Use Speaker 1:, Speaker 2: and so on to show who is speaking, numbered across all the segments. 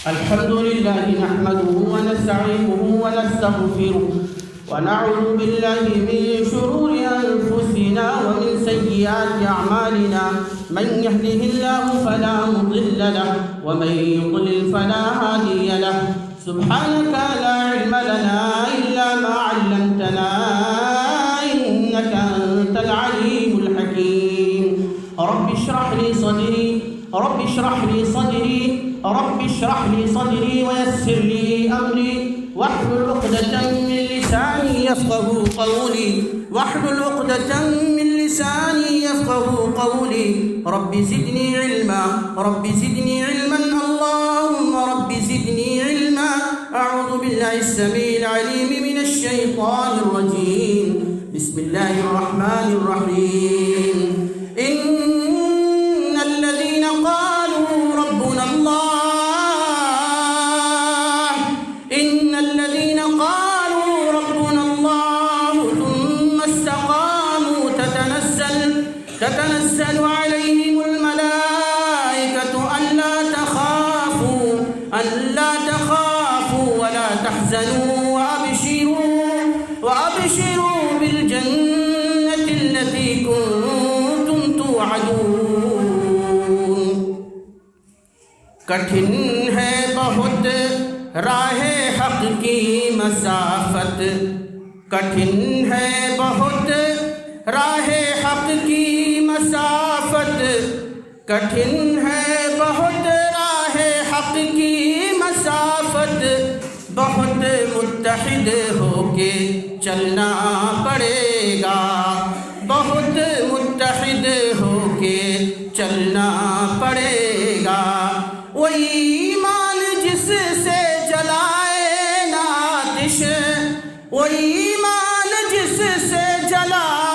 Speaker 1: الحمد لله نحمده ونستعينه ونستغفره ونعوذ بالله من شرور أنفسنا ومن سيئات أعمالنا من يهده الله فلا مضل له ومن يضلل فلا هادي له سبحانك لا علم لنا إلا ما علمتنا إنك أنت العليم الحكيم رب اشرح لي صدري رب اشرح لي صدري رب اشرح لي صدري ويسر لي أمري واحلل عقدة من لساني يفقهوا قولي واحلل عقدة من لساني يفقهوا قولي رب زدني علما رب زدني علما اللهم رب زدني علما أعوذ بالله السميع العليم من الشيطان الرجيم بسم الله الرحمن الرحيم إن الذين قالوا ربنا الله تتنزل عليهم الملائكة ألا تخافوا ولا تحزنوا وأبشروا بالجنة التي كنتم توعدون کٹھن ہے بہت راہ حق کی مسافت کٹھن ہے بہت راہ حق کی مسافت کٹھن ہے بہت راہ حق کی مسافت بہت متحد ہو کے چلنا پڑے گا بہت متحد ہو کے چلنا پڑے گا وہ ایمان جس سے جلائے نا آتش وہ ایمان جس سے جلائے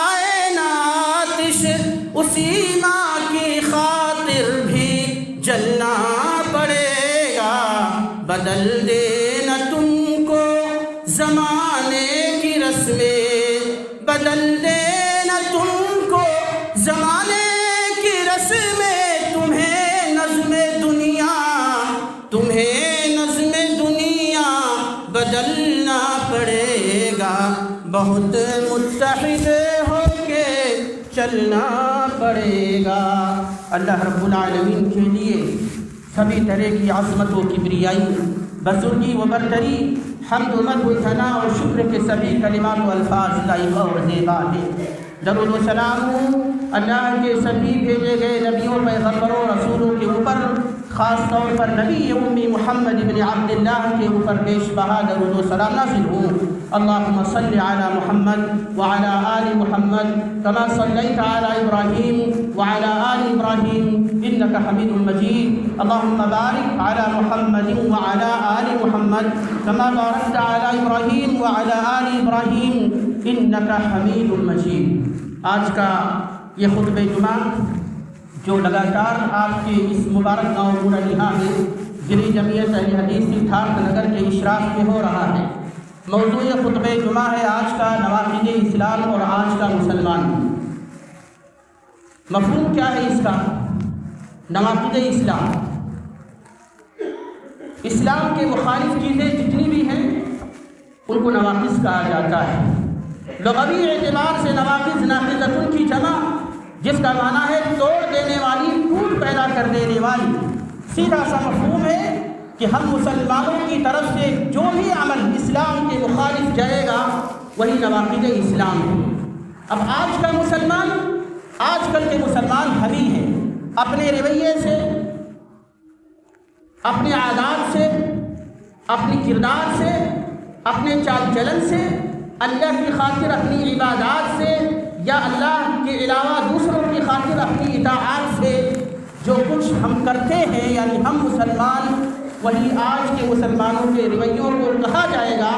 Speaker 1: اسی ماں کی خاطر بھی جلنا پڑے گا بدل دینا تم کو زمانے کی رسمیں بدل دینا تم کو زمانے کی رسمیں تمہیں نظم دنیا بدلنا پڑے گا بہت متحد ہو کے چلنا پڑے گا اللہ رب العالمین کے لیے سبھی طرح کی عظمت و کبریائی بزرگی و برتری حمد و مدح و ثنا اور شکر کے سبھی کلمات و الفاظ لائق اور زیبا ہیں درود و سلام اللہ کے سبھی بھیجے گئے نبیوں پیغمبروں رسولوں کے اوپر خاص طور پر نبی امی محمد بن عبداللہ کے اوپر بیش بہا درود و سلام نازل ہوں اللهم صل على محمد وعلى آل محمد كما صليت على إبراهيم وعلى آل إبراهيم إنك حميد مجيد اللهم بارك على محمد وعلى آل محمد كما باركت على إبراهيم وعلى آل إبراهيم إنك حميد مجيد آج کا یہ خطبہ جمعہ جو لگاتار آپ کے اس مبارک گاؤں بورانیہ میں ضلع جمعیت اہل حدیث سدھارتھ نگر کے اشراف میں ہو رہا ہے موضوع خطبہ جمعہ ہے آج کا نواقض اسلام اور آج کا مسلمان مفہوم کیا ہے اس کا نواقض اسلام اسلام کے مخالف چیزیں جتنی بھی ہیں ان کو نواقض کہا جاتا ہے لغوی اعتبار سے نواقض ناقضۃ کی جمع جس کا معنی ہے توڑ دینے والی ٹوٹ پیدا کر دینے والی سیدھا سا مفہوم ہے کہ ہم مسلمانوں کی طرف سے جو بھی عمل اسلام کے مخالف جائے گا وہی نواقض اسلام ہے اب آج کل کے مسلمان ہم ہی ہیں اپنے رویے سے اپنے عادات سے اپنی کردار سے اپنے چال چلن سے اللہ کی خاطر اپنی عبادات سے یا اللہ کے علاوہ دوسروں کی خاطر اپنی اطاعت سے جو کچھ ہم کرتے ہیں یعنی ہم مسلمان وہی آج کے مسلمانوں کے رویوں کو کہا جائے گا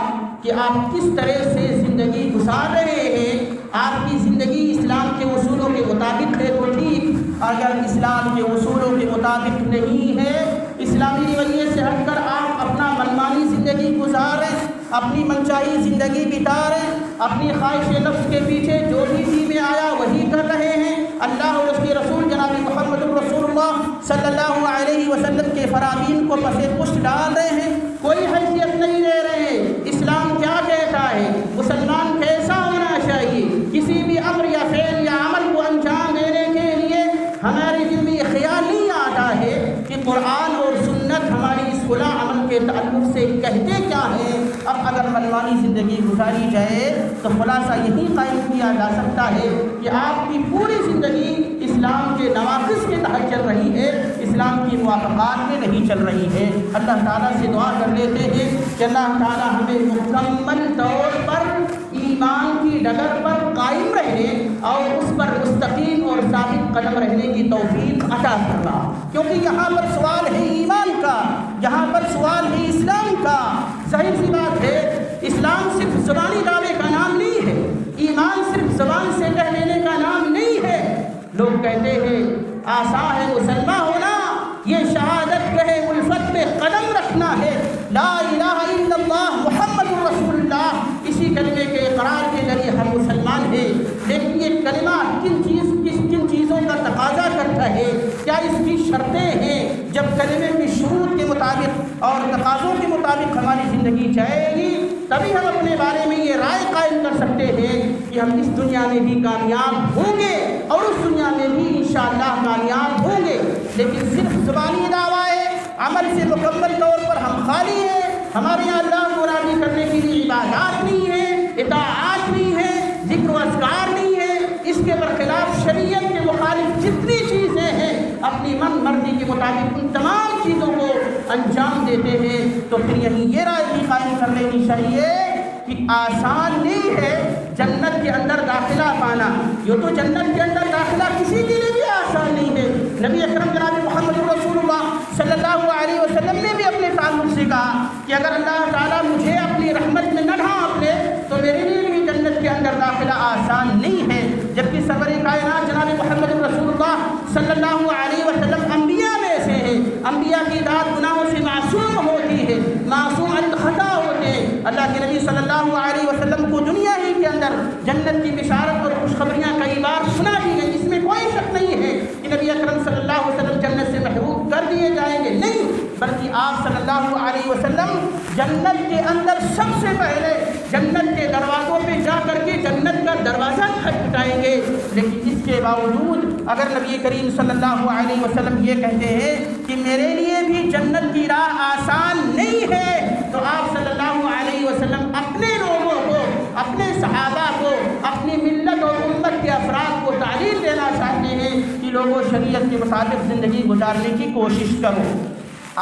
Speaker 1: کہ آپ کس طرح سے زندگی گزار رہے ہیں آپ کی زندگی اسلام کے اصولوں کے مطابق ہے تو ٹھیک اگر اسلام کے اصولوں کے مطابق نہیں ہے اسلامی رویے سے ہٹ کر آپ اپنا منمانی زندگی گزار رہے ہیں اپنی منچاہی زندگی بتا رہے ہیں اپنی خواہش نفس کے پیچھے جو بھی جی میں آیا وہی کر رہے ہیں اللہ اور اس کے رسول جناب محمد رسول اللہ صلی اللہ علیہ وسلم کے فرامین کو پس پشت ڈال رہے ہیں، کوئی حیثیت نہیں دے رہے ہیں۔ اسلام کیا کہتا ہے؟ مسلمان کیسا ہونا چاہیے؟ کسی بھی امر یا فعل یا عمل کو انجام دینے کے لیے ہمارے دل میں یہ خیال نہیں آتا ہے کہ قرآن اور سنت ہماری اس فلاں عمل کے تعلق سے کہتے کیا ہیں۔ اب اگر منمانی زندگی گزاری جائے تو خلاصہ یہی قائم کیا جا سکتا ہے کہ آپ کی پوری زندگی اسلام کے نواقص کے تحت چل رہی ہے، اسلام کی موافقات میں نہیں چل رہی ہے۔ اللہ تعالیٰ سے دعا کر لیتے ہیں کہ اللہ تعالیٰ ہمیں مکمل طور پر ایمان کی ڈگر پر قائم رہنے اور اس پر مستقیم اور ثابت قدم رہنے کی توفیق عطا کرنا، کیونکہ یہاں پر سوال ہے ایمان کا، یہاں پر سوال ہے اسلام کا۔ ظاہر سی بات ہے، اسلام صرف زبانی دعوے کا نام نہیں ہے، ایمان صرف زبان سے کہہ لینے کا نام نہیں ہے۔ لوگ کہتے ہیں آسان ہے مسلمان ہونا، یہ شہادت کہے الفت میں قدم رکھنا ہے، لا الہ الا اللہ محمد رسول اللہ، اسی کلمے کے اقرار کے ذریعے ہم مسلمان ہیں۔ لیکن یہ کلمہ کن چیزوں کا تقاضا کرتا ہے؟ کیا اس کی شرطیں ہیں؟ جب کلمے کی شروط کے مطابق اور تقاضوں کے مطابق ہماری زندگی جائے گی تبھی ہم اپنے بارے میں یہ رائے قائم کر سکتے ہیں کہ ہم اس دنیا میں بھی کامیاب ہوں گے اور اس دنیا میں بھی انشاءاللہ کامیاب ہوں گے۔ لیکن صرف زبانی دعویٰ ہے، عمل سے مکمل طور پر ہم خالی ہیں، ہمارے یہاں اللہ کو راضی کرنے کے لیے عبادات نہیں ہے، اطاعات نہیں ہے، ذکر و اذکار نہیں ہے، اس کے برخلاف شریعت کے مخالف جتنی چیزیں ہیں اپنی من مرضی کے مطابق ان تمام چیزوں کو انجام دیتے ہیں، تو پھر یہی یہ رائے بھی قائم کر لینی چاہیے کہ آسان نہیں ہے جنت کے اندر داخلہ پانا۔ یہ تو جنت کے اندر داخلہ کسی کے لیے بھی آسان نہیں ہے۔ نبی اکرم جناب محمد رسول اللہ صلی اللہ علیہ وسلم نے بھی اپنے تعلق سے کہا کہ اگر اللہ تعالیٰ مجھے اپنی رحمت میں نہ ڈھانپ لے تو میرے لیے بھی جنت کے اندر داخلہ آسان نہیں ہے۔ جبکہ سرور کائنات جناب محمد رسول اللہ صلی اللہ علیہ وسلم انبیاء میں سے ہیں، انبیاء کی ذات گناہوں سے معصوم ہوتی ہے، معصوم عن خطا ہوتے ہیں۔ اللہ کے نبی صلی اللہ علیہ وسلم کو دنیا ہی کے اندر جنت کی بشارت اور خوشخبریاں کئی بار سنا دی گئی، اس میں کوئی شک نہیں ہے کہ نبی اکرم صلی اللہ علیہ وسلم جنت سے محروم کر دیے جائیں گے، نہیں، بلکہ آپ صلی اللہ علیہ وسلم جنت کے اندر سب سے پہلے جنت کے دروازوں پہ جا کر کے جنت کا دروازہ کھٹکھٹائیں گے۔ لیکن اس کے باوجود اگر نبی کریم صلی اللہ علیہ وسلم یہ کہتے ہیں کہ میرے لیے بھی جنت کی راہ آسان نہیں ہے، تو آپ صلی اللہ علیہ وسلم اپنے لوگوں کو، اپنے صحابہ کو، اپنی ملت اور امت کے افراد کو تعلیم دینا چاہتے ہیں کہ لوگوں شریعت کے مطابق زندگی گزارنے کی کوشش کرو۔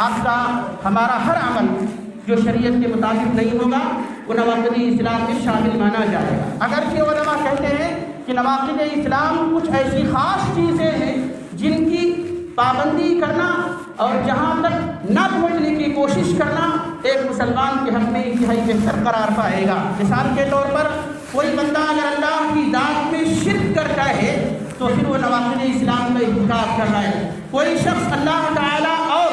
Speaker 1: آپ کا ہمارا ہر عمل جو شریعت کے مطابق نہیں ہوگا وہ نواقض اسلام میں شامل مانا جائے گا۔ اگرچہ علماء کہتے ہیں کہ نواقض اسلام کچھ ایسی خاص چیزیں ہیں جن کی پابندی کرنا اور جہاں تک نہ پہنچنے کی کوشش کرنا ایک مسلمان کے حق میں انتہائی بہتر قرار پائے گا۔ مثال کے طور پر کوئی بندہ اگر اللہ کی ذات میں شرک کرتا ہے تو پھر وہ نواقض اسلام کا ارتکاب کر رہا ہے۔ کوئی شخص اللہ تعالیٰ اور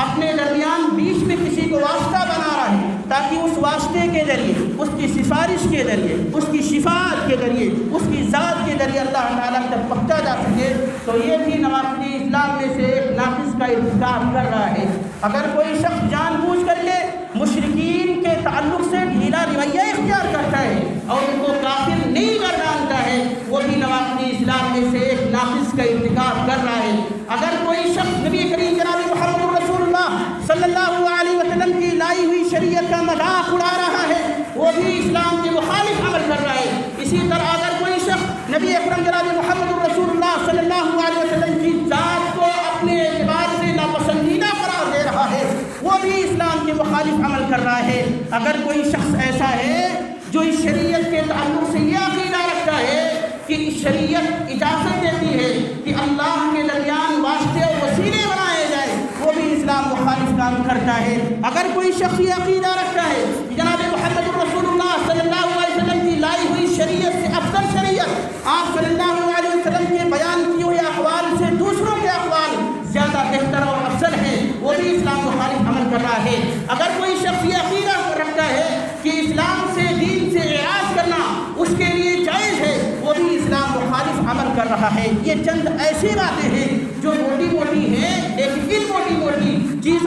Speaker 1: اپنے درمیان بیچ میں کسی کو واسطہ بنا رہا ہے تاکہ اس واسطے کے ذریعے، اس کی سفارش کے ذریعے، اس کی شفاعت کے ذریعے، اس کی ذات کے ذریعے اللہ تعالیٰ تک پہنچا جا سکے، تو یہ بھی نواقض اسلام میں سے ایک ناقص کا ارتکاب کر رہا ہے۔ اگر کوئی شخص جان بوجھ کر کے مشرکین کے تعلق سے ڈھیلا رویہ اختیار کرتا ہے اور ان کو کافر نہیں گردانتا ہے، وہ بھی نواقض اسلام میں سے ایک ناقص کا ارتکاب کر رہا ہے۔ اگر کوئی شخص نبی کریم جناب محمد رسول اللہ صلی اللہ علیہ وسلم کی لائی ہوئی شریعت کا مذاق اڑا رہا ہے، وہ بھی اسلام کے مخالف عمل کر رہا ہے۔ اسی طرح اگر کوئی شخص نبی اکرم جناب محمد رسول اللہ صلی اللہ علیہ وسلم کی ذات کو اپنے اعتبار سے ناپسندیدہ قرار دے رہا ہے، وہ بھی اسلام کے مخالف عمل کر رہا ہے۔ اگر کوئی شخص ایسا ہے جو اس شریعت کے تعلق سے یہ عقیدہ رکھتا ہے کہ شریعت اجازت دیتی ہے کہ اللہ کے درمیان واسطے اور وسیلے بنائے جائے، وہ بھی اسلام مخالف کام کرتا ہے۔ اگر کوئی شخص یہ عقیدہ رکھتا ہے کہ جناب محمد رسول اللہ صلی اللہ علیہ وسلم کی لائی ہوئی شریعت سے افضل شریعت آپ صلی اللہ علیہ وسلم کے بیان کیے ہوئے اقوال سے دوسروں کے اقوال زیادہ بہتر اور افضل ہیں، وہ بھی اسلام مخالف عمل کر رہا ہے۔ اگر کوئی شخص یہ عقیدہ رکھتا ہے کہ اسلام سے، دین سے اعراض کرنا اس کے لیے جائز ہے، وہ بھی اسلام مخالف عمل کر رہا ہے۔ یہ چند ایسی باتیں ہیں جو موٹی موٹی ہیں، لیکن ان موٹی موٹی چیزوں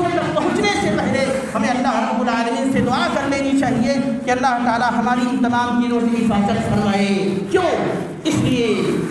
Speaker 1: سے دعا کر لینی چاہیے کہ اللہ تعالیٰ ہماری ان تمام چیزوں کی حفاظت فرمائے۔ کیوں؟ اس لیے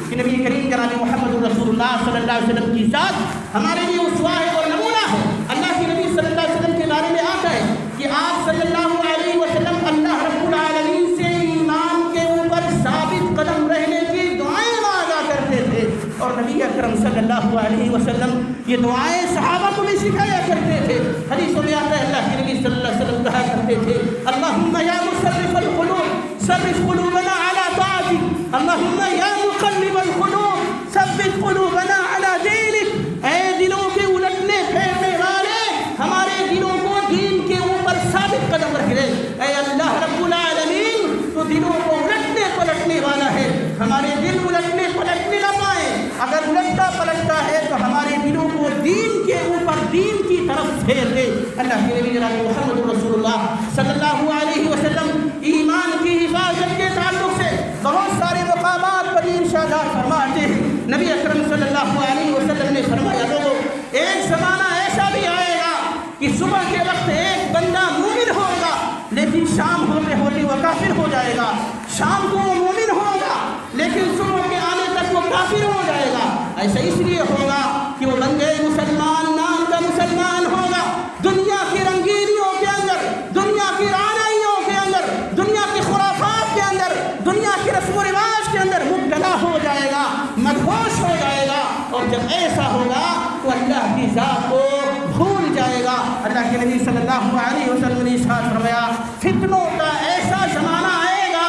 Speaker 1: کہ نبی کریم جناب محمد رسول اللہ صلی اللہ علیہ وسلم کی ذات ہمارے لیے اسوہ ہے اور نمونہ ہے۔ اللہ کے نبی صلی اللہ علیہ وسلم کے بارے میں آتا ہے کہ آپ صلی اللہ علیہ وسلم اللہ رب العالمین سے ایمان کے اوپر ثابت قدم رہنے کی دعائیں مانگا کرتے تھے، اور نبی اکرم صلی اللہ علیہ وسلم یہ دعائیں صحابہ کو بھی سکھایا کرتے تھے۔ حدیثوں میں آتا ہے اللہ کے نبی صلی اللہ علیہ وسلم کہا کرتے تھے اللہم یا مصرف القلوب صرف قلوبنا علی طاعتک، اللہم یا مقلب القلوب ثبت قلوبنا علی دینک۔ اے دلوں کے الٹنے پھیرنے والے، ہمارے دلوں کو دین کے اوپر ثابت قدم رکھ دے۔ اے اللہ رب العالمین، تو دلوں کو الٹنے پلٹنے والا ہے، ہمارے دل الٹنے پلٹنے نہ پائیں۔ اگر الٹتا پلٹتا ہے تو ہمارے دلوں کو دین کے اوپر دین کی طرف پھیر دے۔ اللہ کے نبی جناب محمد رسول اللہ صلی اللہ علیہ وسلم ایمان کی حفاظت کے تعلق سے بہت سارے مقامات پر ارشادات فرماتے ہیں۔ نبی اکرم صلی اللہ علیہ وسلم نے فرمایا لوگوں، ایک زمانہ ایسا بھی آئے گا کہ صبح کے وقت ایک بندہ مومن ہوگا لیکن شام ہوتے ہوتے وہ کافر ہو جائے گا، شام کو وہ مومن ہوگا لیکن صبح کے آنے تک وہ کافر ہو جائے گا۔ ایسا اس لیے ہوگا کہ وہ بندے مسلمان نام کا مسلمان ہوگا، دنیا کی رنگینیوں کے اندر، دنیا کی رعنائیوں کے اندر، دنیا کی خرافات کے اندر، دنیا کی رسم و رواج کے اندر مبتلا ہو جائے گا، مدہوش ہو جائے گا، اور جب ایسا ہوگا تو اللہ کی ذات کو بھول جائے گا۔ اللہ کے نبی صلی اللہ علیہ وسلم نے ارشاد فرمایا فتنوں کا ایسا زمانہ آئے گا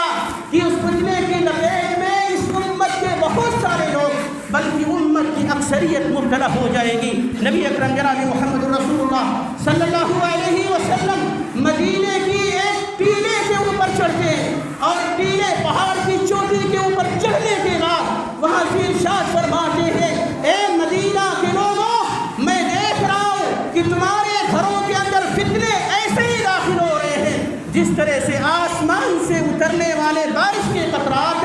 Speaker 1: کہ اس فتنے کی لپیٹ میں اس امت کے بہت سارے لوگ بلکہ امت کی اکثریت مبتلا ہو جائے گی۔ نبی اکرم جناب محمد رسول اللہ صلی اللہ علیہ وسلم مدینے کی ایک ٹیلے کے اوپر چڑھتے ہیں، اور ٹیلے پہاڑ کی چوٹی کے اوپر چڑھنے کے بعد وہاں سے ارشاد فرماتے ہیں اے مدینہ کے لوگوں، میں دیکھ رہا ہوں کہ تمہارے گھروں کے اندر فتنے ایسے ہی داخل ہو رہے ہیں جس طرح سے آسمان سے اترنے والے بارش کے قطرات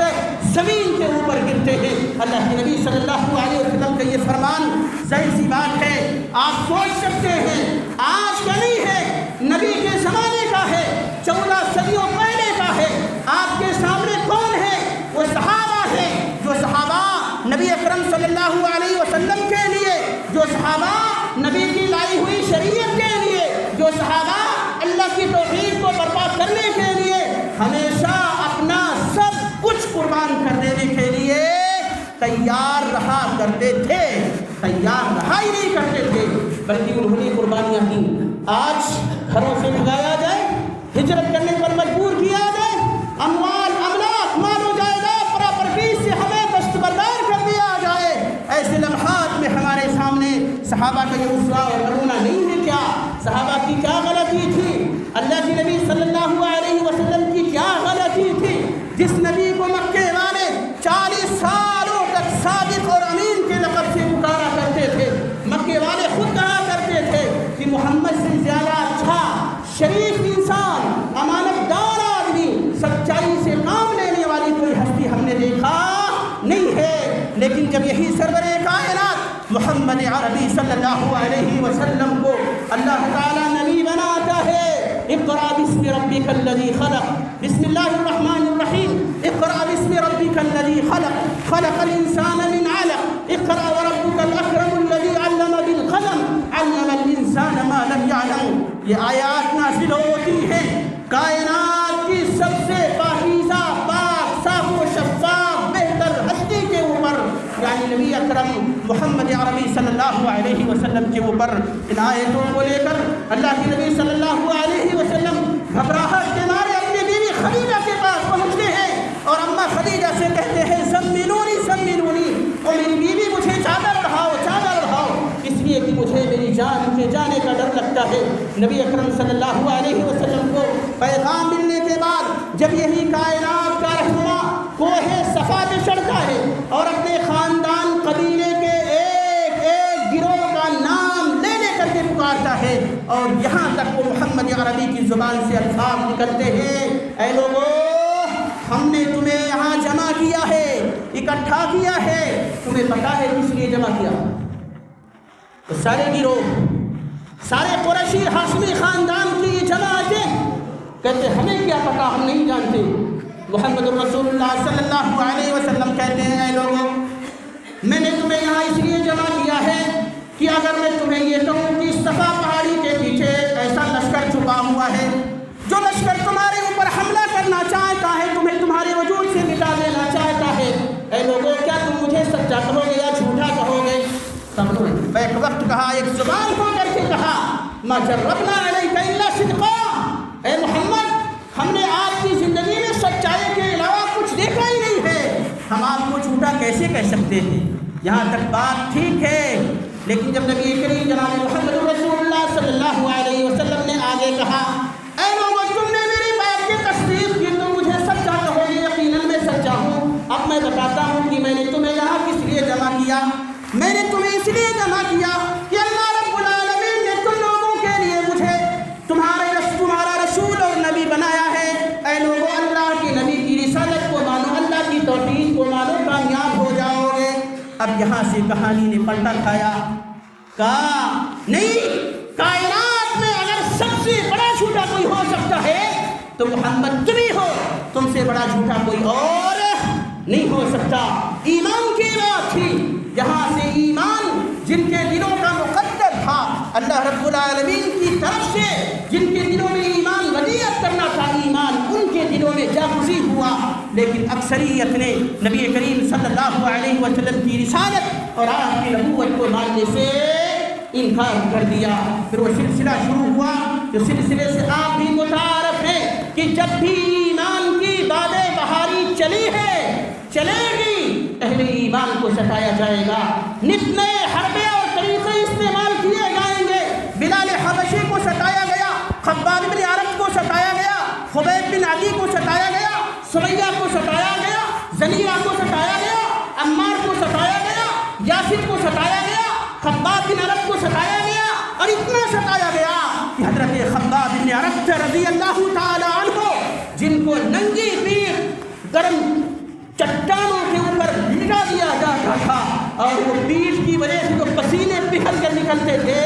Speaker 1: زمین کے اوپر گرتے ہیں۔ اللہ کے نبی صلی اللہ علیہ وسلم کا یہ فرمان ظاہر سی بات ہے، آپ سوچ سکتے ہیں آج کا نہیں ہے، نبی کے زمانے کا ہے، 14 صدیوں پہلے کا ہے۔ آپ کے سامنے کون ہے؟ وہ صحابہ ہیں، جو صحابہ نبی اکرم صلی اللہ علیہ وسلم کے لیے، جو صحابہ نبی کی لائی ہوئی شریعت کے لیے، جو صحابہ اللہ کی توحید کو برپا کرنے کے لیے ہمیشہ اپنا سب کچھ قربان کر دینے کے لیے تیار رہا کرتے تھے، تیار رہا ہی نہیں کرتے تھے بلکہ انہوں نے قربانیاں دی۔ آج گھروں سے بھگایا جائے، ہجرت کرنے پر مجبور کیا جائے، اموال املاک مال و جائیداد پراپرٹیز سے ہمیں دستبردار کر دیا جائے، ایسے لمحات میں ہمارے سامنے صحابہ کا یہ اسوہ اور نمونہ نہیں ہے کیا؟ صحابہ کی کیا غلطی تھی؟ اللہ کے نبی صلی اللہ علیہ وسلم کی کیا غلطی تھی؟ جس نبی کو مکے والے 40 سالوں تک صادق اور امین کے لقب سے پکارا کرتے تھے، مکے والے خود کہا کرتے تھے کہ محمد سے زیادہ اچھا شریف انسان، امانت دار آدمی، سچائی سے کام لینے والی کوئی ہستی ہم نے دیکھا نہیں ہے۔ لیکن جب یہی سرور کائنات محمد عربی صلی اللہ علیہ وسلم کو اللہ تعالیٰ نبی بناتا ہے، اقرأ باسم ربک الذی خلق، بسم اللہ الرحمن الرحیم، اقرأ باسم ربک الذی خلق، خلق الانسان من علق، اقرأ وربک الاکرم الذی علم بالقلم، علم الانسان ما لم یعلم۔ یہ آیات نازل ہوتی ہیں کائنات کی سب سے پاکیزہ، پاک، صاف و شفاف، بہتر ہستی کے اوپر، یعنی نبی اکرم محمد عربی صلی اللہ علیہ وسلم کے اوپر۔ ان آیتوں کو لے کر اللہ کے نبی صلی اللہ علیہ وسلم گھبراہٹ کے مارے اپنی بیوی خدیجہ کے پاس پہنچتے ہیں اور اماں خدیجہ سے کہتے ہیں زملونی زملونی، اور میری بیوی مجھے چادر اڑاؤ چادر اڑاؤ، اس لیے کہ مجھے میری جان کے جانے کا ڈر لگتا ہے۔ نبی اکرم صلی اللہ علیہ وسلم کو پیغام ملنے کے بعد جب یہی کائنات کا رہنما کوہ صفا پہ چڑھتا ہے اور اپنے خاندان قبیلے کے ایک ایک گروہ کا نام لے لے کر کے پکارتا ہے، اور یہاں تک وہ محمد عربی کی زبان سے الفاظ نکلتے ہیں اے لوگوں، ہم نے تمہیں یہاں جمع کیا ہے، اکٹھا کیا ہے، تمہیں پتا ہے کس لیے جمع کیا؟ تو سارے گروہ، سارے قریشی ہاشمی خاندان کی یہ جماعتیں کہتے ہمیں کیا پتا، ہم نہیں جانتے۔ محمد رسول اللہ صلی اللہ علیہ وسلم کہتے ہیں اے لوگوں، میں نے تمہیں یہاں اس لیے جمع کیا ہے کہ اگر میں تمہیں یہ کہوں کہ صفا پہاڑی کے پیچھے ایسا لشکر چھپا ہوا ہے جو لشکر تمہارے اوپر حملہ کرنا چاہتا ہے، تمہیں تمہارے وجود سے مٹا دینا چاہتا ہے، اے لوگوں کیا تم مجھے سچا کہو گے یا جھوٹا کہو گے؟ سب نے بیک وقت کہا، ایک زبان ہو کر کے کہا، ما جربنا علیک الا صدقا، اے محمد ہم نے آپ کی زندگی میں سچائی کے علاوہ کچھ دیکھا ہی نہیں ہے، ہم آپ کو جھوٹا کیسے کہہ سکتے ہیں؟ یہاں تک بات ٹھیک ہے، لیکن جب نبی کریم جناب محمد رسول اللہ صلی اللہ علیہ وسلم نے آگے کہا، اے لوگوں تم نے میری بات کی تصدیق کی، تم مجھے سچا کہو گے، یقیناً میں سچا ہوں۔ اب میں بتاتا ہوں کہ میں نے تمہیں یہاں کس لیے جمع کیا۔ میں نے تمہیں اس لیے جمع کیا کہ اللہ رب العالمین نے تم لوگوں کے لیے مجھے تمہارا رسول اور نبی بنایا ہے۔ اے لوگوں اللہ کے نبی کی رسالت کو مانو، اللہ کی توحید کو مانو، کامیاب ہو جاؤ گے۔ اب یہاں سے کہانی نے پلٹا کھایا، کہا نہیں، کائنات میں اگر سب سے بڑا جھوٹا کوئی ہو سکتا ہے تو محمد تم ہی ہو، تم سے بڑا جھوٹا کوئی اور نہیں ہو سکتا۔ ایمان کی بات تھی، جہاں سے ایمان جن کے دلوں کا مقدر تھا اللہ رب العالمین کی طرف سے، جن کے دلوں میں ایمان ودیعت کرنا تھا، ایمان ان کے دلوں میں جاگزی ہوا، لیکن اکثریت نے نبی کریم صلی اللہ علیہ وسلم کی رسالت اور آپ کی نبوت کو ماننے سے انکار کر دیا۔ پھر وہ سلسلہ شروع ہوا جو سلسلے سے آپ بھی متعارف ہیں کہ جب بھی ایمان کی باد بہاری چلی ہے، چلے گی، اہل ایمان کو ستایا جائے گا، نت نئے حربے اور طریقے استعمال کیے جائیں گے۔ بلال حبشی کو ستایا گیا، خباب بن عرب کو ستایا گیا، خبیب بن عدی کو ستایا گیا، سمیہ کو ستایا گیا، زنیرہ کو ستایا گیا، عمار کو ستایا گیا، یاسر کو ستایا گیا، خباب بن عرب کو ستایا گیا، اور اتنا ستایا گیا کہ حضرت خباب بن عرب رضی اللہ تعالی عنہ جن کو ننگی پیٹھ گرم چٹانوں کے اوپر لٹا دیا جاتا تھا، اور وہ پیٹھ کی وجہ سے جو پسینے پگھل کر نکلتے تھے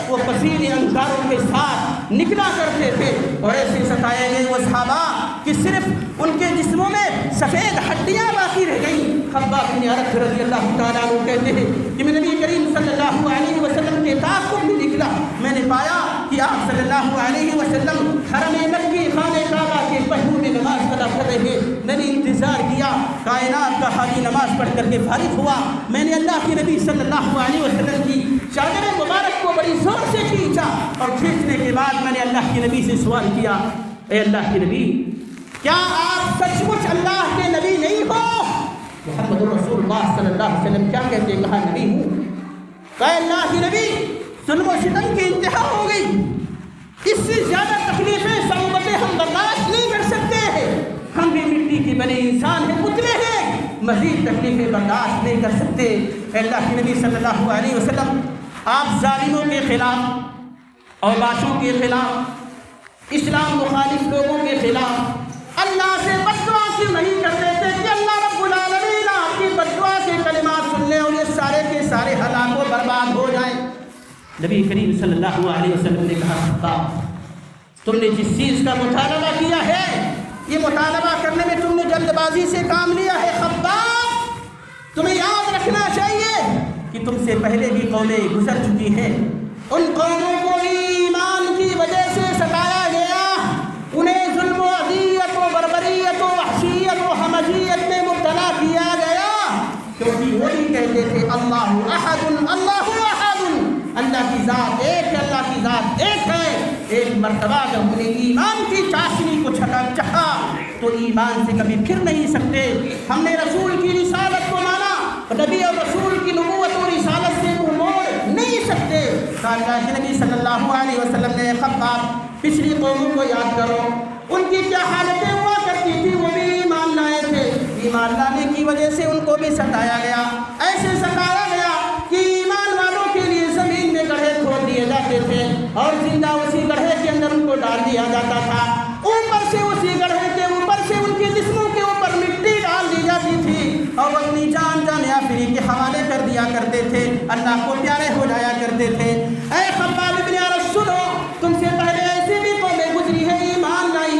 Speaker 1: وہ پسینے انگاروں کے ساتھ نکلا کرتے تھے، اور ایسے ستائے گئے وہ صحابہ کہ صرف ان کے جسموں میں سفید ہڈیاں باقی رہ گئیں۔ خباب بن عرب رضی اللہ تعالیٰ عنہ کہتے ہیں کہ میں نبی کریم صلی اللہ علیہ وسلم کے تعاقب میں نکلا، میں نے پایا کہ آپ صلی اللہ علیہ وسلم حرم مکی خانہ کعبہ کے پہلو میں نماز ادا کر رہے ہیں۔ میں نے انتظار کیا، کائنات کا حاجی نماز پڑھ کر کے فارغ ہوا، میں نے اللہ کے نبی صلی اللہ علیہ وسلم کی چادر مبارک کو بڑی زور سے کھینچا، اور کھینچنے کے بعد میں نے اللہ کے نبی سے سوال کیا، اے اللہ کے نبی کیا آپ سچ مچ اللہ کے نبی نہیں ہو؟ محمد رسول اللہ صلی اللہ علیہ وسلم کیا کہتے ہیں؟ کہا نبی ہوں۔ کہا اللہ کے نبی ظلم و ستم کی انتہا ہو گئی، اس سے زیادہ تکلیفیں صعوبتیں ہم برداشت نہیں کر سکتے ہیں، ہم بھی مٹی کے بنے انسان ہیں، پتلے ہیں، مزید تکلیفیں برداشت نہیں کر سکتے۔ اے اللہ کے نبی صلی اللہ علیہ وسلم آپ ظالموں کے خلاف اور بادشاہوں کے خلاف، اسلام مخالف لوگوں کے خلاف اللہ سے بد دعا کیوں نہیں کرتے تھے کہ اللہ رب العالمین آپ کی بد دعا کے کلمات سن لیں اور یہ سارے کے سارے ہلاک و برباد ہو جائیں؟ نبی کریم صلی اللہ علیہ وسلم نے کہا خباب تم نے جس چیز کا مطالبہ کیا ہے، یہ مطالبہ کرنے میں تم نے جلد بازی سے کام لیا ہے۔ خباب تمہیں یاد رکھنا چاہیے کہ تم سے پہلے بھی قومیں گزر چکی ہیں، ان قوموں کو بھی ایمان کی وجہ سے ستایا گیا، انہیں ظلم و اذیت و بربریت و وحشیت و ہمجیت میں مبتلا کیا گیا، کیونکہ وہ بھی کہتے تھے اللہ احد اللہ احد، اللہ کی ذات ایک ہے، اللہ کی ذات ایک ہے۔ ایک مرتبہ جب انہیں ایمان کی چاشنی کو چکھا تو ایمان سے کبھی پھر نہیں سکتے۔ ہم نے رسول کی رسالت کو مانا، نبی اور رسول کی نبوت اور رسالت سے منہ موڑ نہیں سکتے۔ اللہ کے نبی صلی اللہ علیہ وسلم نے خباب پچھلی قوموں کو یاد کرو، ان کی کیا حالتیں ہوا کرتی تھی، وہ بھی ایمان لائے تھے، ایمان لانے کی وجہ سے ان کو بھی ستایا گیا، ایسے ستایا گیا کہ ایمان والوں کے لیے زمین میں گڑھے کھود دیے جاتے تھے اور زندہ اسی گڑھے کے اندر ان کو ڈال دیا جاتا تھا، اوپر سے اسی گڑھے کے اوپر سے ان کے جسموں کے اوپر مٹی ڈال دی جاتی تھی اور وہ اپنی جان آفری کے حوالے کر دیا کرتے تھے، اللہ کو پیارے ہو جایا کرتے تھے۔ اے خباب بن عرب سنو، تم سے پہلے ایسی بھی قومیں گزری ہیں، ایمان لائی،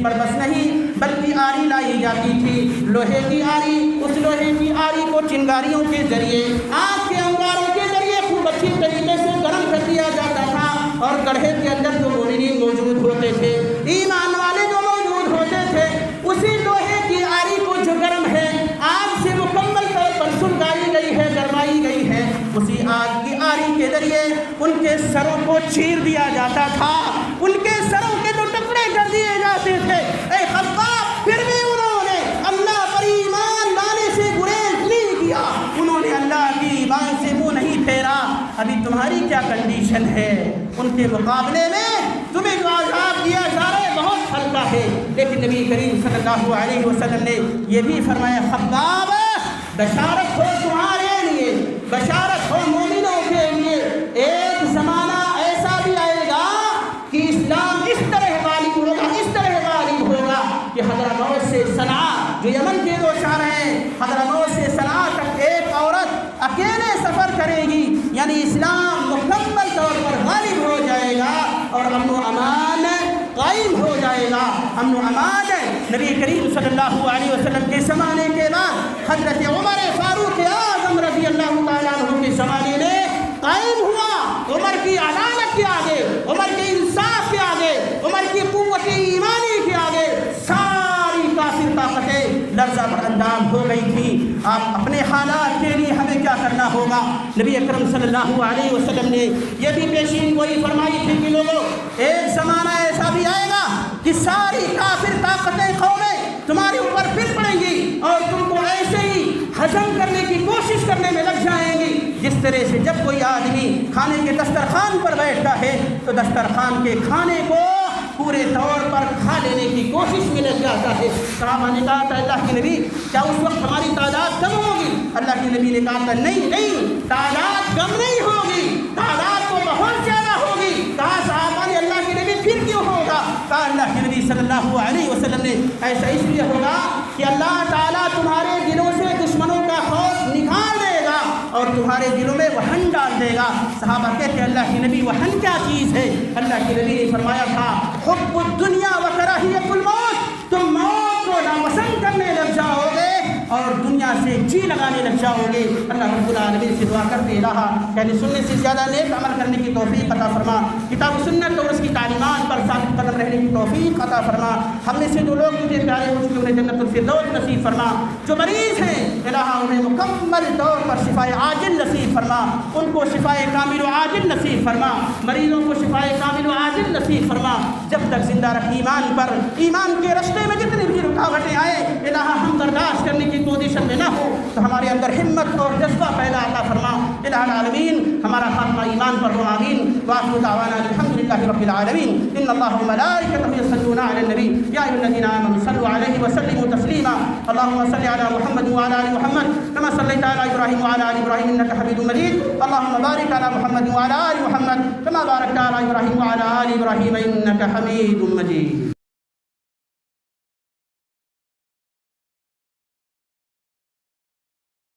Speaker 1: پر بس نہیں بلکہ آری لائی جاتی تھی، لوہے کی آری۔ اس لوہے کی آری کو چنگاریوں کے ذریعے، آگ کے انگاروں کے ذریعے خوب اچھی طریقے سے گرم کر دیا جاتا تھا، اور گڑھے کے اندر جو مومنین موجود ہوتے تھے، ایمان والے جو موجود ہوتے تھے، اسی لوہے کی آری کو جو گرم ہے، آگ سے مکمل طور پر سلگائی گئی ہے، گرمائی گئی ہے، اسی آگ کی آری کے ذریعے ان کے سروں کو چیر دیا جاتا تھا، ان کے سروں کے تو ٹکڑے کر دیے جاتے تھے۔ اے خباب، پھر بھی انہوں نے اللہ پر ایمان لانے سے گریز نہیں کیا، انہوں نے اللہ کی ایمان سے منہ نہیں پھیرا۔ ابھی تمہاری کیا کنڈیشن ہے؟ ان کے مقابلے میں تمہیں جو عذاب دیا جا رہا ہے بہت ہلکا ہے۔ لیکن نبی کریم صلی اللہ علیہ وسلم نے یہ بھی فرمایا، خباب بشارت ہو تمہارے لیے، بشارت ہو مومنوں کے لیے، ایک زمانہ ایسا بھی آئے گا کہ اسلام اس طرح غالب ہوگا، اس طرح غالب ہوگا کہ حضرموت سے صنعاء جو یمن کے دو شہر ہیں، حضرموت سے صنعاء تک ایک عورت اکیلے سفر کرے گی، یعنی اسلام مکمل طور پر غالب ہو جائے گا اور امن و امان قائم ہو جائے گا۔ امن و امان نبی کریم صلی اللہ علیہ وسلم کے زمانے کے بعد حضرت عمر فاروق اعظم رضی اللہ تعالیٰ عنہ کے زمانے میں قائم ہوا۔ عمر کی عدالت کے آگے، عمر کے انصاف کے آگے، عمر کی قوت ایمانی کے آگے ساری کافر طاقتیں لرزہ پر اندام ہو گئی تھی۔ آپ اپنے حالات کے لیے ہمیں کیا کرنا ہوگا؟ نبی اکرم صلی اللہ علیہ وسلم نے یہ بھی پیشین گوئی فرمائی تھی کہ لوگوں، ایک زمانہ ایسا بھی آئے گا کہ ساری کافر طاقتیں قومیں تمہارے اوپر پھر پڑیں گی اور تم کو ایسے ہی ہضم کرنے کی کوشش کرنے میں لگ جائیں گی جس طرح سے جب کوئی آدمی کھانے کے دسترخوان پر بیٹھتا ہے تو دسترخوان کے کھانے کو پورے طور پر کھا لینے کی کوشش میں لگ جاتا ہے۔ صحابہ نے کہا تھا اللہ کے نبی کیا اس وقت ہماری تعداد کم ہوگی؟ اللہ کے نبی نے کہا تھا نہیں، تعداد کم نہیں ہوگی، تعداد تو بہت زیادہ ہوگی۔ کہا صحابہ نے اللہ کے نبی پھر کیوں ہوگا؟ کہا اللہ کے نبی صلی اللہ علیہ وسلم نے ایسا اس لیے ہوگا کہ اللہ تعالیٰ تمہارے دلوں سے دشمنوں کا خوف نکال دے گا اور تمہارے دلوں میں وہن ڈال دے گا۔ صحابہ کہتے ہیں اللہ کے نبی وہن کیا چیز ہے؟ اللہ کے نبی نے فرمایا تھا حب الدنیا و کراہیت الموت، تم موت کو ناپسند کرنے لگ جاؤ گے اور دنیا سے جی لگانے لگ جاؤ گے۔ اللہ رب العالمین سے دعا کرتے رہا یعنی سننے سے زیادہ نیک عمل کرنے کی توفیق عطا فرما، کتاب و سنت اور اس کی تعلیمات پر ثابت قدم رہنے کی توفیق عطا فرما۔ ہم میں سے جو لوگ تجھے پیارے ہو چکے انہیں جنت الفردوس نصیب فرما، جو مریض ہیں الہ انہیں مکمل طور پر شفائے عاجل نصیب فرما، ان کو شفائے کامل و عاجل نصیب فرما، مریضوں کو شفائے کامل و عاجل نصیب فرما۔ جب تک زندہ رکھ ایمان پر، ایمان کے راستے میں جتنی بھی رکاوٹیں آئے الہ ہم برداشت کرنے کی پوزیشن میں نہ ہو تو ہمارے اندر ہمت اور جذبہ پیدا عطا فرما۔ الہ العالمین ہمارا خاتمہ ایمان پر ہو، آمین۔ وآخر دعوانا الحمدللہ رب العالمین۔ ان اللہ وملائکتہ یصلون علی النبی یا ایھا الذین آمنوا صلوا علیہ وسلموا تسلیما۔ اللهم صل علی محمد وعلى آل محمد كما صليت على ابراہیم وعلى آل ابراہیم انك حمید مجید۔ اللهم بارک علی محمد وعلى آل محمد كما بارکت علی ابراہیم وعلى آل ابراہیم انك حمید مجید۔